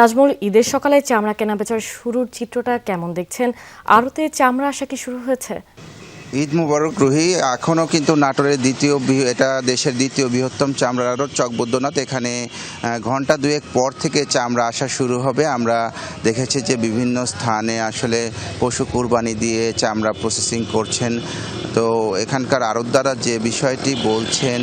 নাজমুল, ঈদের সকালে চামড়া কেনাবেচার শুরুর চিত্রটা কেমন দেখছেন? আড়তে চামড়া আসা কি শুরু হয়েছে? ঈদ মুবারক রুহি। এখনও কিন্তু নাটোরের এটা দেশের দ্বিতীয় বৃহত্তম চামড়ার আড়ত চকবদ্যনাথ। এখানে ঘন্টা দুয়েক পর থেকে চামড়া আসা শুরু হবে। আমরা দেখেছি যে বিভিন্ন স্থানে আসলে পশু কুরবানি দিয়ে চামড়া প্রসেসিং করছেন। তো এখানকার আড়তদাররা যে বিষয়টি বলছেন,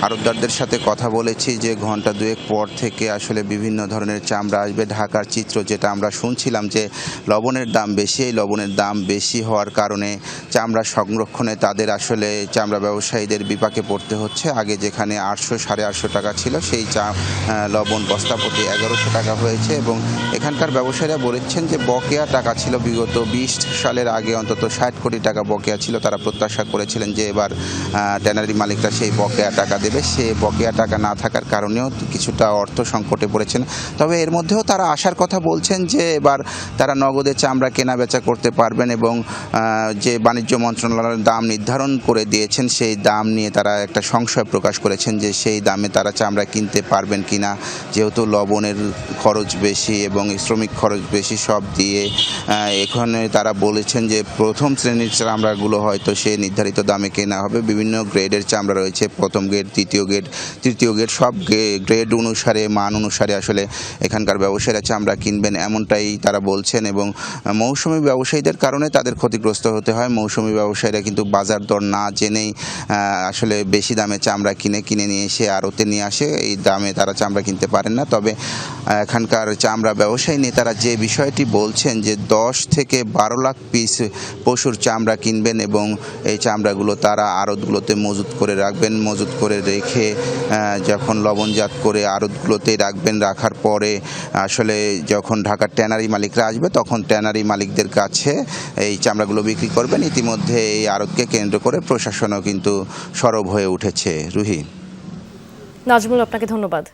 আড়তদারদের সাথে কথা বলেছি যে ঘন্টা দুয়েক পর থেকে আসলে বিভিন্ন ধরনের চামড়া আসবে। ঢাকার চিত্র যেটা আমরা শুনছিলাম যে লবণের দাম বেশি, এই লবণের দাম বেশি হওয়ার কারণে চামড়া সংরক্ষণে তাদের আসলে চামড়া ব্যবসায়ীদের বিপাকে পড়তে হচ্ছে। আগে যেখানে 800-850 টাকা ছিল, সেই লবণ বস্তা প্রতি 1100 টাকা হয়েছে। এবং এখানকার ব্যবসায়ীরা বলেছেন যে বকেয়া টাকা ছিল, বিগত 20 সালের আগে অন্তত 60 কোটি টাকা বকেয়া ছিল। তারা প্রত্যাশা করেছিলেন যে এবার ট্যানারি মালিকরা সেই বকেয়া টাকা দেবে। সে বকেয়া টাকা না থাকার কারণেও কিছুটা অর্থ সংকটে পড়েছেন। তবে এর মধ্যেও তারা আশার কথা বলছেন যে এবার তারা নগদে চামড়া কেনা বেচা করতে পারবেন এবং যে বাণিজ্য মন্ত্রণালয়ের দাম নির্ধারণ করে দিয়েছেন সেই দাম নিয়ে তারা একটা সংশয় প্রকাশ করেছেন যে সেই দামে তারা চামড়া কিনতে পারবেন কিনা, যেহেতু লবণের খরচ বেশি এবং শ্রমিক খরচ বেশি সব দিয়ে। এখানে তারা বলেছেন যে প্রথম শ্রেণীর চামড়াগুলো হয়তো সে নির্ধারিত দামে কেনা হবে। বিভিন্ন গ্রেডের চামড়া রয়েছে, প্রথম গ্রেড, দ্বিতীয় গ্রেড, তৃতীয় গ্রেড, সব গ্রেড অনুসারে, মান অনুসারে আসলে এখানকার ব্যবসায়ীরা চামড়া কিনবেন এমনটাই তারা বলছেন। এবং মৌসুমি ব্যবসায়ীদের কারণে তাদের ক্ষতিগ্রস্ত হতে হয়। মৌসুমি ব্যবসায়ীরা কিন্তু বাজার দর না জেনেই আসলে বেশি দামে চামড়া কিনে নিয়ে এসে আড়তে নিয়ে আসে, এই দামে তারা চামড়া কিনতে পারেন না। তবে এখানকার চামড়া ব্যবসায়ী নেতারা যে বিষয়টি বলছেন যে 10 থেকে 12 লাখ পিস পশুর চামড়া কিনবেন এবং এই চামড়াগুলো তারা আড়তগুলোতে মজুত করে রাখবেন। মজুত করে রেখে যখন লবণজাত করে আড়তগুলোতে রাখবেন, রাখার পরে আসলে যখন ঢাকার ট্যানারি মালিকরা আসবে তখন ট্যানারি মালিকদের কাছে এই চামড়াগুলো বিক্রি করবেন। ইতিমধ্যে এই আড়তকে কেন্দ্র করে প্রশাসনও কিন্তু সরব হয়ে উঠেছে। রুহি। নাজমুল, আপনাকে ধন্যবাদ।